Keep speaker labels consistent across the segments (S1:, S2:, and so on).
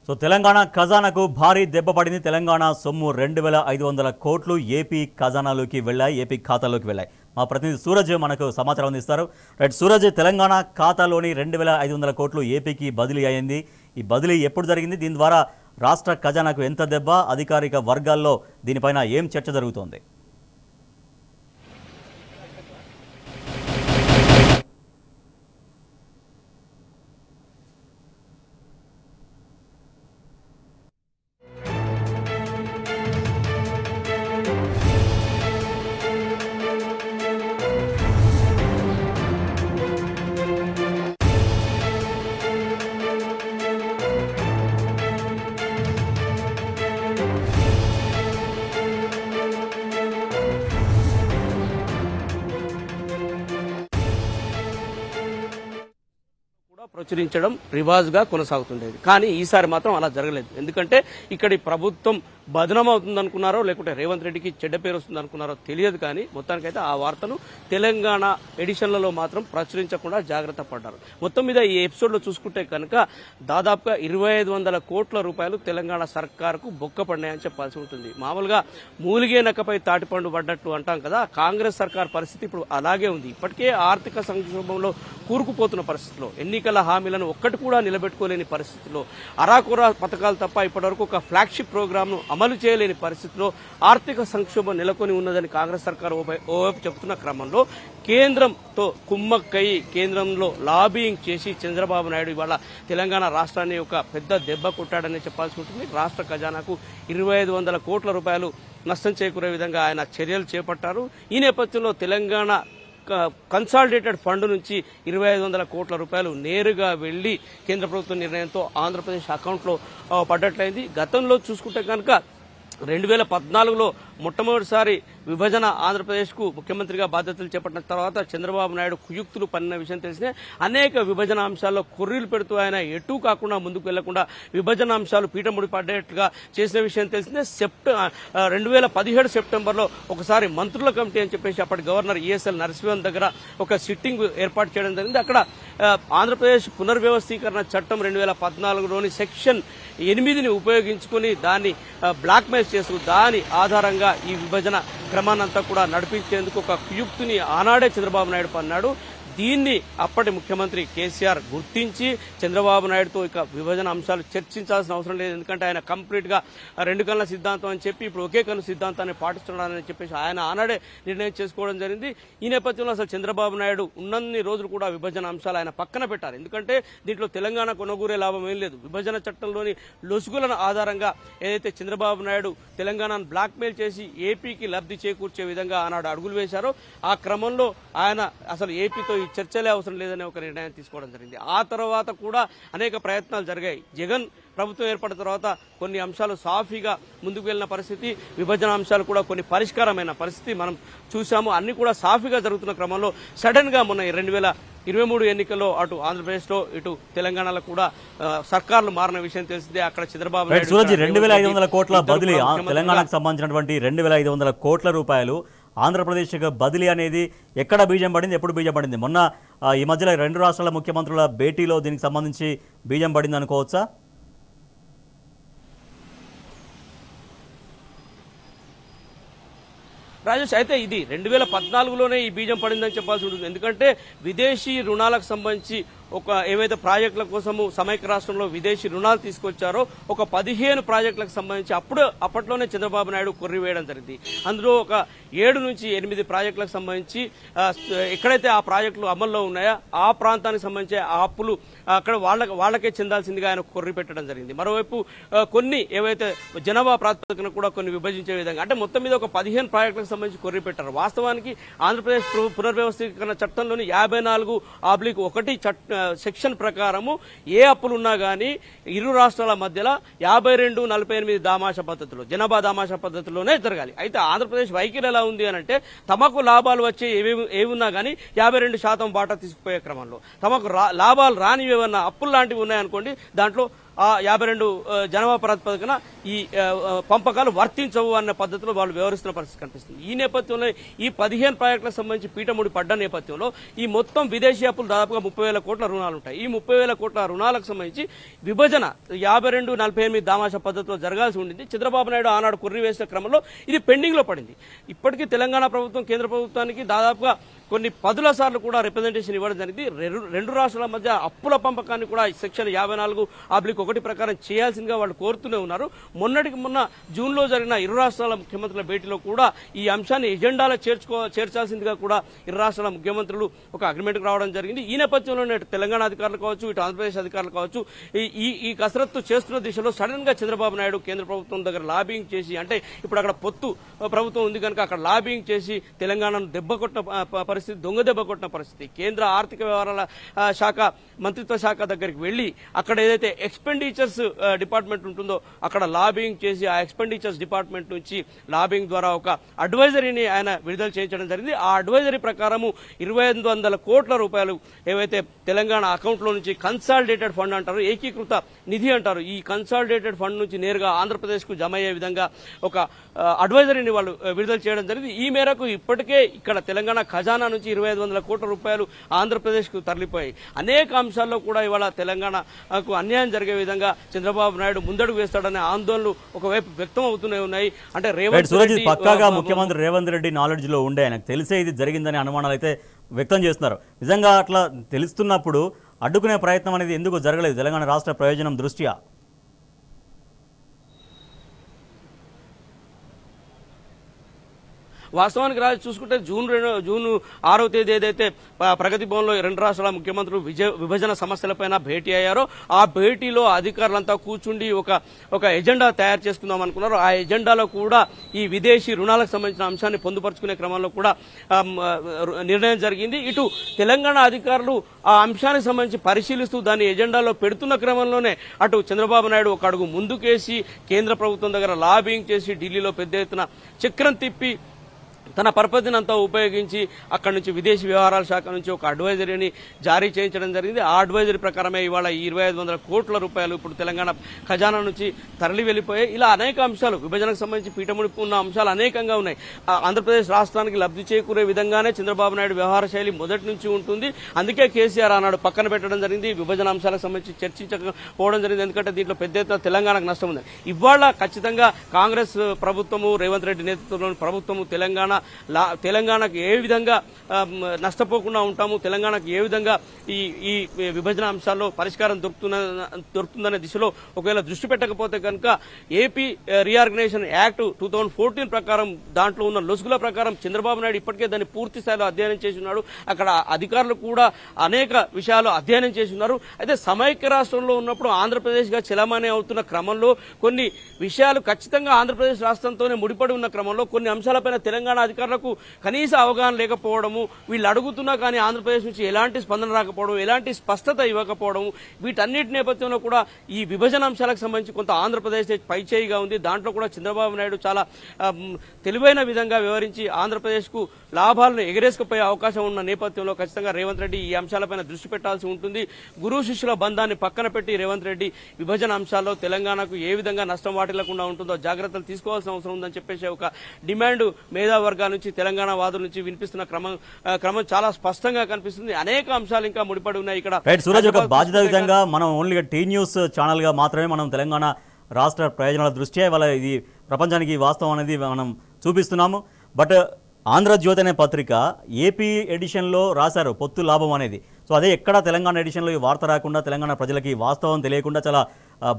S1: So Telangana ఖజానాకు భారీ దెబ్బ పడింది. తెలంగాణ సొమ్ము 2500 కోట్లు ఏపీ ఖజానాలోకి వెళ్ళాయి, ఏపీ ఖాతాలోకి వెళ్ళాయి. మా ప్రతినిధి సూరజ్ మనకు సమాచారం అందిస్తారు. రైట్ సూరజ్, తెలంగాణ ఖాతాలోని 2500 కోట్లు ఏపీకి బదిలీ అయింది. ఈ బదిలీ ఎప్పుడు జరిగింది? దీని ద్వారా రాష్ట్ర ఖజానాకు ఎంత దెబ్బ? అధికారిక వర్గాల్లో దీనిపైన ఏం చర్చ జరుగుతోంది?
S2: ప్రచురించడం రివాజ్గా కొనసాగుతుండేది. కానీ ఈసారి మాత్రం అలా జరగలేదు. ఎందుకంటే ఇక్కడి ప్రభుత్వం బదనమవుతుంది అనుకున్నారో లేకుంటే రేవంత్ రెడ్డికి చెడ్డ పేరు వస్తుంది అనుకున్నారో తెలియదు. కానీ మొత్తానికైతే ఆ వార్తను తెలంగాణ ఎడిషన్లలో మాత్రం ప్రచురించకుండా జాగ్రత్త పడ్డారు. మొత్తం మీద ఈ ఎపిసోడ్లో చూసుకుంటే కనుక దాదాపుగా 2500 కోట్ల రూపాయలు తెలంగాణ సర్కారుకు బొక్క పడినాయని చెప్పాల్సి ఉంటుంది. మామూలుగా మూలిగే నక్కపై తాటిపండు పడ్డట్టు అంటాం కదా, కాంగ్రెస్ సర్కార్ పరిస్థితి ఇప్పుడు అలాగే ఉంది. ఇప్పటికే ఆర్థిక సంక్షోభంలో కూరుకుపోతున్న పరిస్థితిలో, ఎన్నికల హామీలను ఒక్కటి కూడా నిలబెట్టుకోలేని పరిస్థితిలో, అరాకొరా పథకాలు తప్ప ఇప్పటివరకు ఒక ఫ్లాగ్షిప్ ప్రోగ్రామ్ ను అమలు చేయలేని పరిస్థితిలో ఆర్థిక సంక్షోభం నెలకొని ఉన్నదని కాంగ్రెస్ సర్కార్ ఓవైపు చెబుతున్న క్రమంలో కేంద్రంతో కుమ్మక్కై కేంద్రంలో లాబింగ్ చేసి చంద్రబాబు నాయుడు ఇవాళ తెలంగాణ రాష్ట్రాన్ని ఒక పెద్ద దెబ్బ కొట్టాడని చెప్పాల్సి ఉంటుంది. రాష్ట్ర ఖజానాకు 2500 కోట్ల రూపాయలు నష్టం చేకూరే విధంగా ఆయన చర్యలు చేపట్టారు. ఈ నేపథ్యంలో తెలంగాణ కన్సాలిడేటెడ్ ఫండ్ నుంచి 2500 కోట్ల రూపాయలు నేరుగా వెళ్లి కేంద్ర ప్రభుత్వ నిర్ణయంతో ఆంధ్రప్రదేశ్ అకౌంట్లో పడ్డట్లయింది. గతంలో చూసుకుంటే కనుక 2014లో మొట్టమొదటిసారి విభజన ఆంధ్రప్రదేశ్కు ముఖ్యమంత్రిగా బాధ్యతలు చేపట్టిన తర్వాత చంద్రబాబు నాయుడు కుయుక్తులు పన్నిన విషయం తెలిసిందే. అనేక విభజన అంశాల్లో కొర్రీలు పెడుతూ ఆయన ఎటూ కాకుండా ముందుకు వెళ్లకుండా విభజన అంశాలు పీఠముడి పడ్డట్టుగా చేసిన విషయం తెలిసిందే. 2017 సెప్టెంబర్లో ఒకసారి మంత్రుల కమిటీ అని చెప్పేసి అప్పటి గవర్నర్ ఈఎస్ఎల్ నరసింహన్ దగ్గర ఒక సిట్టింగ్ ఏర్పాటు చేయడం జరిగింది. అక్కడ ఆంధ్రప్రదేశ్ పునర్వ్యవస్థీకరణ చట్టం 2014లోని సెక్షన్ 8ని ఉపయోగించుకుని దాన్ని బ్లాక్మెయిల్ చేస్తూ దాని ఆధారంగా ఈ విభజన క్రమాన్నంతా కూడా నడిపించేందుకు ఒక కుయుక్తిని ఆనాడే చంద్రబాబు నాయుడు పన్నాడు. దీన్ని అప్పటి ముఖ్యమంత్రి కేసీఆర్ గుర్తించి చంద్రబాబు నాయుడుతో ఇక విభజన అంశాలు చర్చించాల్సిన అవసరం లేదు, ఎందుకంటే ఆయన కంప్లీట్ గా 2 కన్నుల సిద్ధాంతం అని చెప్పి ఇప్పుడు ఒకే కన్ను సిద్ధాంతాన్ని పాటిస్తున్నాడని చెప్పేసి ఆయన ఆనాడే నిర్ణయం చేసుకోవడం జరిగింది. ఈ నేపథ్యంలో అసలు చంద్రబాబు నాయుడు ఉన్నన్ని రోజులు కూడా విభజన అంశాలు ఆయన పక్కన పెట్టారు. ఎందుకంటే దీంట్లో తెలంగాణ కొనుగోరే లాభం ఏం లేదు. విభజన చట్టంలోని లొసుగుల ఆధారంగా ఏదైతే చంద్రబాబు నాయుడు తెలంగాణను బ్లాక్మెయిల్ చేసి ఏపీకి లబ్ధి చేకూర్చే విధంగా ఆనాడు అడుగులు వేశారో ఆ క్రమంలో ఆయన అసలు ఏపీతో ఈ చర్చలే అవసరం లేదనే ఒక నిర్ణయం తీసుకోవడం జరిగింది. ఆ తర్వాత కూడా అనేక ప్రయత్నాలు జరిగాయి. జగన్ ప్రభుత్వం ఏర్పడిన తర్వాత కొన్ని అంశాలు సాఫీగా ముందుకు వెళ్లిన పరిస్థితి, విభజన అంశాలు కూడా కొన్ని పరిష్కారమైన పరిస్థితి మనం చూసాము. అన్ని కూడా సాఫీగా జరుగుతున్న క్రమంలో సడన్ గా మొన్న 2023 ఎన్నికల్లో అటు ఆంధ్రప్రదేశ్లో ఇటు తెలంగాణలో కూడా సర్కార్లు మారిన విషయం తెలిసిందే. అక్కడ చంద్రబాబు నాయుడు
S1: 2500 కోట్ల బదిలీ, తెలంగాణకు సంబంధించినటువంటి 2500 కోట్ల రూపాయలు ఆంధ్రప్రదేశ్కి బదిలీ అనేది ఎక్కడ బీజం పడింది, ఎప్పుడు బీజం పడింది? మొన్న ఈ మధ్యలో 2 రాష్ట్రాల ముఖ్యమంత్రుల భేటీలో దీనికి సంబంధించి బీజం పడింది అనుకోవచ్చా?
S2: రాజేష్, అయితే ఇది 2014లోనే ఈ బీజం పడిందని చెప్పాల్సి ఉంటుంది. ఎందుకంటే విదేశీ రుణాలకు సంబంధించి ఏవైతే ప్రాజెక్టుల కోసము సమైక్య రాష్ట్రంలో విదేశీ రుణాలు తీసుకొచ్చారో ఒక 15 ప్రాజెక్టులకు సంబంధించి అప్పట్లోనే చంద్రబాబు నాయుడు కొర్రివేయడం జరిగింది. అందులో ఒక 7 నుంచి 8 ప్రాజెక్టులకు సంబంధించి ఎక్కడైతే ఆ ప్రాజెక్టులు అమల్లో ఉన్నాయో ఆ ప్రాంతానికి సంబంధించి ఆ అప్పులు అక్కడ వాళ్ళకే చెందాల్సిందిగా ఆయన కొర్రి పెట్టడం జరిగింది. మరోవైపు కొన్ని ఏవైతే జనాభా ప్రాతిపదికన కూడా కొన్ని విభజించే విధంగా అంటే మొత్తం మీద ఒక 15 ప్రాజెక్టులకు సంబంధించి కొర్రి పెట్టారు. వాస్తవానికి ఆంధ్రప్రదేశ్ పునర్వ్యవస్థీకరణ చట్టంలోని 54(1) సెక్షన్ ప్రకారము ఏ అప్పులున్నా గానీ ఇరు రాష్ట్రాల మధ్యలో 52-48 దామాషా పద్ధతిలో, జనాభా దామాషా పద్ధతిలోనే జరగాలి. అయితే ఆంధ్రప్రదేశ్ వైఖరి ఎలా ఉంది అని అంటే తమకు లాభాలు వచ్చే ఏమున్నా గానీ 52% బాటా తీసుకుపోయే క్రమంలో తమకు లాభాలు రానివేమన్నా అప్పులు లాంటివి ఉన్నాయనుకోండి దాంట్లో 52 జనాభా ప్రాతిపదికన ఈ పంపకాలు వర్తించవు అన్న పద్ధతిలో వాళ్ళు వ్యవహరిస్తున్న పరిస్థితి కనిపిస్తుంది. ఈ నేపథ్యంలో ఈ 15 ప్రాజెక్టులకు సంబంధించి పీఠముడి పడ్డ నేపథ్యంలో ఈ మొత్తం విదేశీ అప్పులు దాదాపుగా 30,000 కోట్ల రుణాలు ఉంటాయి. ఈ 30,000 కోట్ల రుణాలకు సంబంధించి విభజన 52-48 దామాషా పద్ధతిలో జరగాల్సి ఉండింది. చంద్రబాబు నాయుడు ఆనాడు కుర్రి వేసిన క్రమంలో ఇది పెండింగ్ లో పడింది. ఇప్పటికీ తెలంగాణ ప్రభుత్వం కేంద్ర ప్రభుత్వానికి దాదాపుగా కొన్ని 10 సార్లు కూడా రిప్రజెంటేషన్ ఇవ్వడం జరిగింది. రెండు రాష్ట్రాల మధ్య అప్పుల పంపకాన్ని కూడా సెక్షన్ 54/1 ప్రకారం చేయాల్సిందిగా వాళ్ళు కోరుతూనే ఉన్నారు. మొన్న జూన్లో జరిగిన ఇరు రాష్ట్రాల ముఖ్యమంత్రుల భేటీలో కూడా ఈ అంశాన్ని ఎజెండాలో చేర్చాల్సిందిగా కూడా ఇరు రాష్ట్రాల ముఖ్యమంత్రులు ఒక అగ్రిమెంట్కి రావడం జరిగింది. ఈ నేపథ్యంలోనే తెలంగాణ అధికారులు కావచ్చు, ఇటు ఆంధ్రప్రదేశ్ అధికారులు కావచ్చు ఈ కసరత్తు చేస్తున్న దిశలో సడన్ గా చంద్రబాబు నాయుడు కేంద్ర ప్రభుత్వం దగ్గర లాబింగ్ చేసి, అంటే ఇప్పుడు అక్కడ పొత్తు ప్రభుత్వం ఉంది కనుక అక్కడ లాబింగ్ చేసి తెలంగాణను దెబ్బకొట్టిన దొంగ దెబ్బ కొట్టిన పరిస్థితి. కేంద్ర ఆర్థిక వ్యవహారాల శాఖ మంత్రిత్వ శాఖ దగ్గరికి వెళ్లి అక్కడ ఏదైతే ఎక్స్పెండిచర్స్ డిపార్ట్మెంట్ ఉంటుందో అక్కడ లాబింగ్ చేసి ఆ ఎక్స్పెండిచర్స్ డిపార్ట్మెంట్ నుంచి లాబింగ్ ద్వారా ఒక అడ్వైజరీని ఆయన విడుదల చేయించడం జరిగింది. ఆ అడ్వైజరీ ప్రకారము 2,500 కోట్ల రూపాయలు ఏవైతే తెలంగాణ అకౌంట్ లో నుంచి కన్సాలిడేటెడ్ ఫండ్ అంటారు, ఏకీకృత నిధి అంటారు, ఈ కన్సాలిడేటెడ్ ఫండ్ నుంచి నేరుగా ఆంధ్రప్రదేశ్ కు జమ అయ్యే విధంగా ఒక అడ్వైజరీని వాళ్ళు విడుదల చేయడం జరిగింది. ఈ మేరకు ఇప్పటికే ఇక్కడ తెలంగాణ ఖజానా నుంచి 2,500 కోట్ల రూపాయలు ఆంధ్రప్రదేశ్ కు తరలిపోయాయి. అనేక అంశాల్లో కూడా ఇవాళ తెలంగాణకు అన్యాయం జరిగే విధంగా చంద్రబాబు నాయుడు ముందడుగు వేస్తాడనే ఆందోళనలు ఒకవైపు వ్యక్తం అవుతూనే ఉన్నాయి. అంటే రేవంత్ రెడ్డి
S1: పక్కాగా ముఖ్యమంత్రి రేవంత్ రెడ్డి నాలెడ్జ్ లో ఉండే ఆయనకు తెలిసే ఇది జరిగిందనే అనుమానాలు అయితే వ్యక్తం చేస్తున్నారు. నిజంగా అట్లా తెలుస్తున్నప్పుడు అడ్డుకునే ప్రయత్నం అనేది ఎందుకు జరగలేదు తెలంగాణ రాష్ట్ర ప్రయోజనం దృష్ట్యా?
S2: వాస్తవానికి రాజు చూసుకుంటే జూన్ 6వ తేదీ ఏదైతే ప్రగతి భవన్లో రెండు రాష్ట్రాల ముఖ్యమంత్రులు విభజన సమస్యలపైన భేటీ అయ్యారో ఆ భేటీలో అధికారులంతా కూర్చుండి ఒక ఎజెండా తయారు చేసుకుందాం అనుకున్నారు. ఆ ఎజెండాలో కూడా ఈ విదేశీ రుణాలకు సంబంధించిన అంశాన్ని పొందుపరుచుకునే క్రమంలో కూడా నిర్ణయం జరిగింది. ఇటు తెలంగాణ అధికారులు ఆ అంశానికి సంబంధించి పరిశీలిస్తూ దాన్ని ఎజెండాలో పెడుతున్న క్రమంలోనే అటు చంద్రబాబు నాయుడు ఒక అడుగు ముందుకేసి కేంద్ర ప్రభుత్వం దగ్గర లాబింగ్ చేసి ఢిల్లీలో పెద్ద ఎత్తున చక్రం తిప్పి తన పరపతిని అంతా ఉపయోగించి అక్కడి నుంచి విదేశీ వ్యవహారాల శాఖ నుంచి ఒక అడ్వైజరీని జారీ చేయించడం జరిగింది. ఆ అడ్వైజరీ ప్రకారమే ఇవాళ 2,500 కోట్ల రూపాయలు ఇప్పుడు తెలంగాణ ఖజానా నుంచి తరలి వెళ్లిపోయాయి. ఇలా అనేక అంశాలు విభజనకు సంబంధించి పీఠముడికి ఉన్న అంశాలు అనేకంగా ఉన్నాయి. ఆంధ్రప్రదేశ్ రాష్ట్రానికి లబ్ధి చేకూరే విధంగానే చంద్రబాబు నాయుడు వ్యవహార శైలి మొదటి నుంచి ఉంటుంది. అందుకే కేసీఆర్ ఆనాడు పక్కన పెట్టడం జరిగింది. విభజన అంశాలకు సంబంధించి చర్చించకపోవడం జరిగింది. ఎందుకంటే దీంట్లో పెద్ద ఎత్తున తెలంగాణకు నష్టం ఉంది. ఇవాళ ఖచ్చితంగా కాంగ్రెస్ ప్రభుత్వము, రేవంత్ రెడ్డి నేతృత్వంలోని ప్రభుత్వము తెలంగాణకు ఏ విధంగా నష్టపోకుండా ఉంటాము, తెలంగాణకు ఏ విధంగా ఈ విభజన అంశాల్లో పరిష్కారం దొరుకుతుందనే దిశలో ఒకవేళ దృష్టి పెట్టకపోతే కనుక ఏపీ రీఆర్గనైజేషన్ యాక్ట్ 2014 ప్రకారం దాంట్లో ఉన్న లొసుగుల ప్రకారం చంద్రబాబు నాయుడు ఇప్పటికే దాన్ని పూర్తి స్థాయిలో అధ్యయనం చేసి ఉన్నాడు. అక్కడ అధికారులు కూడా అనేక విషయాలు అధ్యయనం చేసి ఉన్నారు. అయితే సమైక్య రాష్ట్రంలో ఉన్నప్పుడు ఆంధ్రప్రదేశ్ గా చెలామణి అవుతున్న క్రమంలో కొన్ని విషయాలు ఖచ్చితంగా ఆంధ్రప్రదేశ్ రాష్ట్రంతోనే ముడిపడి ఉన్న క్రమంలో కొన్ని అంశాలపైన తెలంగాణ అధికారులకు కనీస అవగాహన లేకపోవడము, వీళ్ళు అడుగుతున్నా కానీ ఆంధ్రప్రదేశ్ నుంచి ఎలాంటి స్పందన రాకపోవడం, ఎలాంటి స్పష్టత ఇవ్వకపోవడం, వీటన్నిటి నేపథ్యంలో కూడా ఈ విభజన అంశాలకు సంబంధించి కొంత ఆంధ్రప్రదేశ్ పైచేయిగా ఉంది. దాంట్లో కూడా చంద్రబాబు నాయుడు చాలా తెలివైన విధంగా వివరించి ఆంధ్రప్రదేశ్ కు లాభాలను ఎగరేసుకుపోయే అవకాశం ఉన్న నేపథ్యంలో ఖచ్చితంగా రేవంత్ రెడ్డి ఈ అంశాలపైన దృష్టి పెట్టాల్సి ఉంటుంది. గురు శిష్యుల బంధాన్ని పక్కన పెట్టి రేవంత్ రెడ్డి విభజన అంశాల్లో తెలంగాణకు ఏ విధంగా నష్టం వాటిల్లకుండా ఉంటుందో జాగ్రత్తలు తీసుకోవాల్సిన అవసరం ఉందని చెప్పేసి ఒక డిమాండ్ మేధావర్గాల నుంచి తెలంగాణ వాదుల నుంచి వినిపిస్తున్న క్రమం చాలా స్పష్టంగా కనిపిస్తుంది. అనేక అంశాలు ఇంకా ముడిపడి ఉన్నాయి. ఇక్కడ
S1: సూరజ్, ఒక బాధ్యతాయుతంగా మనం ఓన్లీ టీ న్యూస్ ఛానల్ గా మాత్రమే మనం తెలంగాణ రాష్ట్ర ప్రయోజనాల దృష్ట్యా ఇవాళ ఇది ప్రపంచానికి వాస్తవం అనేది మనం చూపిస్తున్నాము. బట్ ఆంధ్రజ్యోతి అనే పత్రిక ఏపీ ఎడిషన్లో రాశారు పొత్తు లాభం అనేది. సో అదే ఎక్కడ తెలంగాణ ఎడిషన్లో ఈ వార్త రాకుండా తెలంగాణ ప్రజలకి వాస్తవం తెలియకుండా చాలా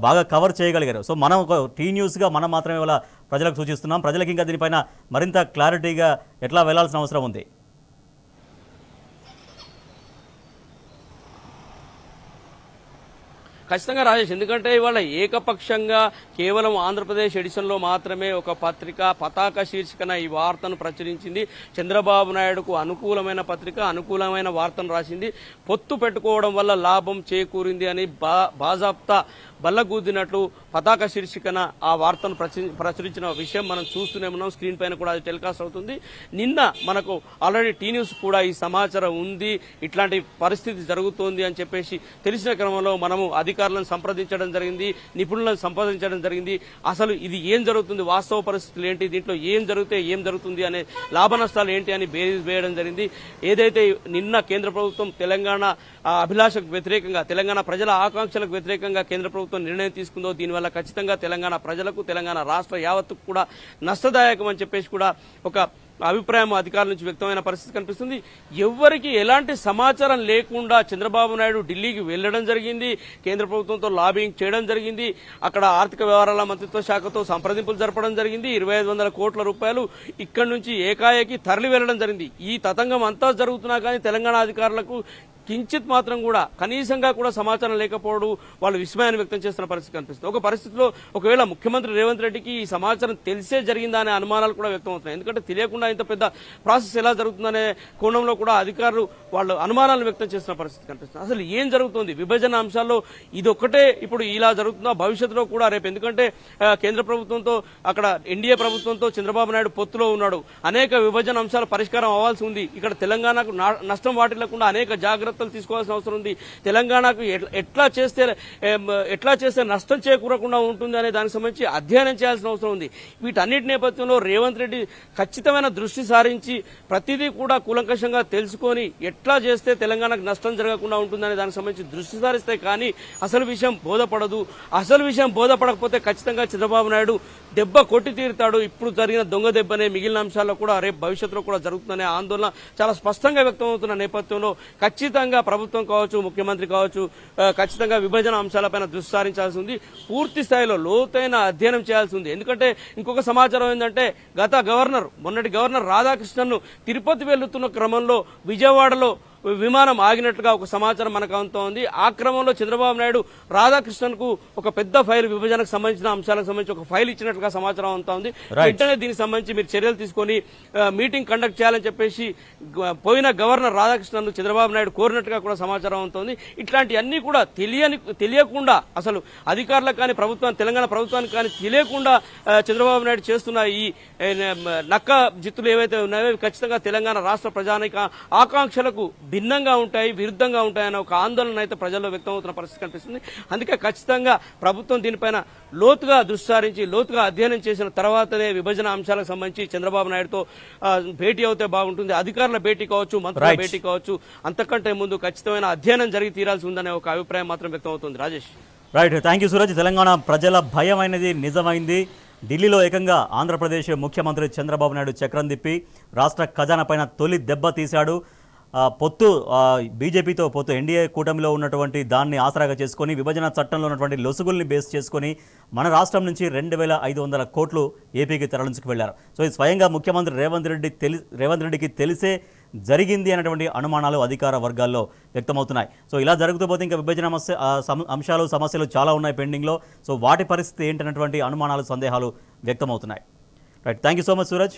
S1: బాగా కవర్ చేయగలిగారు. సో మనం ఒక టీ న్యూస్గా మనం మాత్రమే ఇవాళ ప్రజలకు సూచిస్తున్నాం. ప్రజలకు ఇంకా దీనిపైన మరింత క్లారిటీగా ఎట్లా వెళ్లాల్సిన అవసరం ఉంది?
S2: ఖచ్చితంగా రాజేష్, ఎందుకంటే ఇవాళ ఏకపక్షంగా కేవలం ఆంధ్రప్రదేశ్ ఎడిషన్లో మాత్రమే ఒక పత్రిక పతాక శీర్షికన ఈ వార్తను ప్రచురించింది. చంద్రబాబు నాయుడుకు అనుకూలమైన పత్రిక అనుకూలమైన వార్తను రాసింది. పొత్తు పెట్టుకోవడం వల్ల లాభం చేకూరింది అని బాజాప్తా బల్లగూదినట్లు పతాక శీర్షికన ఆ వార్తను ప్రచురించిన విషయం మనం చూస్తూనే ఉన్నాం. స్క్రీన్ పైన కూడా అది టెలికాస్ట్ అవుతుంది. నిన్న మనకు ఆల్రెడీ టీ న్యూస్ కూడా ఈ సమాచారం ఉంది, ఇట్లాంటి పరిస్థితి జరుగుతోంది అని చెప్పేసి తెలిసిన క్రమంలో మనము అధికారులను సంప్రదించడం జరిగింది, నిపుణులను సంప్రదించడం జరిగింది. అసలు ఇది ఏం జరుగుతుంది, వాస్తవ పరిస్థితులు ఏంటి, దీంట్లో ఏం జరిగితే ఏం జరుగుతుంది అనే లాభ నష్టాలు ఏంటి అని బేరీజ్ వేయడం జరిగింది. ఏదైతే నిన్న కేంద్ర ప్రభుత్వం తెలంగాణ అభిలాషకు వ్యతిరేకంగా, తెలంగాణ ప్రజల ఆకాంక్షలకు వ్యతిరేకంగా కేంద్ర ప్రభుత్వం నిర్ణయం తీసుకుందో దీనివల్ల ఖచ్చితంగా తెలంగాణ ప్రజలకు, తెలంగాణ రాష్ట్ర యావత్తుకు కూడా నష్టదాయకం అని చెప్పేసి కూడా ఒక అభిప్రాయం అధికారుల నుంచి వ్యక్తమైన పరిస్థితి కనిపిస్తుంది. ఎవ్వరికి ఎలాంటి సమాచారం లేకుండా చంద్రబాబు నాయుడు ఢిల్లీకి వెళ్లడం జరిగింది, కేంద్ర ప్రభుత్వంతో లాబింగ్ చేయడం జరిగింది, అక్కడ ఆర్థిక వ్యవహారాల మంత్రిత్వ శాఖతో సంప్రదింపులు జరపడం జరిగింది. 2500 కోట్ల రూపాయలు ఇక్కడి నుంచి ఏకాఏకి తరలి వెళ్లడం జరిగింది. ఈ తతంగం అంతా జరుగుతున్నా కానీ తెలంగాణ అధికారులకు కించిత్ మాత్రం కూడా కనీసంగా కూడా సమాచారం లేకపోవడం వాళ్ళు విస్మయాన్ని వ్యక్తం చేస్తున్న పరిస్థితి కనిపిస్తుంది. ఒక పరిస్థితిలో ఒకవేళ ముఖ్యమంత్రి రేవంత్ రెడ్డికి ఈ సమాచారం తెలిసే జరిగిందా అనే అనుమానాలు కూడా వ్యక్తం అవుతున్నాయి. ఎందుకంటే తెలియకుండా ఇంత పెద్ద ప్రాసెస్ ఎలా జరుగుతుందనే కోణంలో కూడా అధికారులు వాళ్ళు అనుమానాలను వ్యక్తం చేస్తున్న పరిస్థితి కనిపిస్తుంది. అసలు ఏం జరుగుతుంది విభజన అంశాల్లో ఇదొక్కటే ఇప్పుడు ఇలా జరుగుతుందా భవిష్యత్తులో కూడా రేపు? ఎందుకంటే కేంద్ర ప్రభుత్వంతో అక్కడ ఎన్డీఏ ప్రభుత్వంతో చంద్రబాబు నాయుడు పొత్తులో ఉన్నాడు, అనేక విభజన అంశాల పరిష్కారం అవ్వాల్సి ఉంది. ఇక్కడ తెలంగాణకు నష్టం వాటిల్లకుండా అనేక జాగ్రత్తలు తీసుకోవాల్సిన అవసరం ఉంది. తెలంగాణకు ఎట్లా చేస్తే నష్టం చేకూరకుండా ఉంటుంది అనే దానికి సంబంధించి అధ్యయనం చేయాల్సిన అవసరం ఉంది. వీటన్నిటి నేపథ్యంలో రేవంత్ రెడ్డి ఖచ్చితమైన దృష్టి సారించి ప్రతిదీ కూడా కూలంకషంగా తెలుసుకొని ఎట్లా చేస్తే తెలంగాణకు నష్టం జరగకుండా ఉంటుందనే దానికి సంబంధించి దృష్టి సారిస్తే కానీ అసలు విషయం బోధపడదు. అసలు విషయం బోధపడకపోతే ఖచ్చితంగా చంద్రబాబు నాయుడు దెబ్బ కొట్టి తీరుతాడు. ఇప్పుడు జరిగిన దొంగ దెబ్బనే మిగిలిన అంశాల్లో కూడా రేపు భవిష్యత్తులో కూడా జరుగుతుందనే ఆందోళన చాలా స్పష్టంగా వ్యక్తమవుతున్న నేపథ్యంలో ఖచ్చితంగా ప్రభుత్వం కావచ్చు, ముఖ్యమంత్రి కావచ్చు, ఖచ్చితంగా విభజన అంశాలపైన దృష్టి సారించాల్సి ఉంది. పూర్తి స్థాయిలో లోతైన అధ్యయనం చేయాల్సి ఉంది. ఎందుకంటే ఇంకొక సమాచారం ఏంటంటే మొన్నటి గవర్నర్ రాధాకృష్ణన్ను తిరుపతి వెళ్తున్న క్రమంలో విజయవాడలో విమానం ఆగినట్లుగా ఒక సమాచారం మనకు అందుతోంది. ఆ క్రమంలో చంద్రబాబు నాయుడు రాధాకృష్ణన్ కు ఒక పెద్ద ఫైల్, విభజనకు సంబంధించిన అంశాలకు సంబంధించి ఒక ఫైల్ ఇచ్చినట్లుగా సమాచారం అందుతోంది. వెంటనే దీనికి సంబంధించి మీరు చర్యలు తీసుకొని మీటింగ్ కండక్ట్ చేయాలని చెప్పేసి పోయిన గవర్నర్ రాధాకృష్ణన్ చంద్రబాబు నాయుడు కోరినట్టుగా కూడా సమాచారం అందుతోంది. ఇట్లాంటివన్నీ కూడా తెలియకుండా అసలు అధికారులకు కానీ తెలంగాణ ప్రభుత్వానికి కానీ తెలియకుండా చంద్రబాబు నాయుడు చేస్తున్న ఈ నక్క జిత్తులు ఏవైతే ఉన్నాయో ఖచ్చితంగా తెలంగాణ రాష్ట్ర ప్రజానిక ఆకాంక్షలకు భిన్నంగా ఉంటాయి, విరుద్ధంగా ఉంటాయనే ఒక ఆందోళన అయితే ప్రజల్లో వ్యక్తమవుతున్న పరిస్థితి కనిపిస్తుంది. అందుకే ఖచ్చితంగా ప్రభుత్వం దీనిపైన లోతుగా దృష్టి సారించి లోతుగా అధ్యయనం చేసిన తర్వాతనే విభజన అంశాలకు సంబంధించి చంద్రబాబు నాయుడుతో భేటీ అవుతే బాగుంటుంది. అధికారుల భేటీ కావచ్చు, మంత్రుల భేటీ కావచ్చు, అంతకంటే ముందు ఖచ్చితమైన అధ్యయనం జరిగి తీరాల్సి ఉందనే ఒక అభిప్రాయం మాత్రం వ్యక్తమవుతుంది. Rajesh.
S1: Right, thank you Suraj. Telangana ప్రజల భయం అనేది నిజమైంది. ఢిల్లీలో ఏకంగా ఆంధ్రప్రదేశ్ ముఖ్యమంత్రి చంద్రబాబు నాయుడు చక్రం తిప్పి రాష్ట్ర ఖజానా పైన తొలి దెబ్బ తీశాడు. పొత్తు బీజేపీతో పొత్తు ఎన్డీఏ కూటమిలో ఉన్నటువంటి దాన్ని ఆసరాగా చేసుకొని విభజన చట్టంలో ఉన్నటువంటి లొసుగుల్ని బేస్ చేసుకొని మన రాష్ట్రం నుంచి 2500 కోట్లు ఏపీకి తరలించుకు వెళ్లారు. సో ఇది స్వయంగా ముఖ్యమంత్రి రేవంత్ రెడ్డికి తెలిసే జరిగింది అనేటువంటి అనుమానాలు అధికార వర్గాల్లో వ్యక్తమవుతున్నాయి. సో ఇలా జరుగుతూ పోతే ఇంకా విభజన అంశాలు సమస్యలు చాలా ఉన్నాయి పెండింగ్లో. సో వాటి పరిస్థితి ఏంటనేటువంటి అనుమానాలు, సందేహాలు వ్యక్తమవుతున్నాయి. Right, thank you so much Suraj.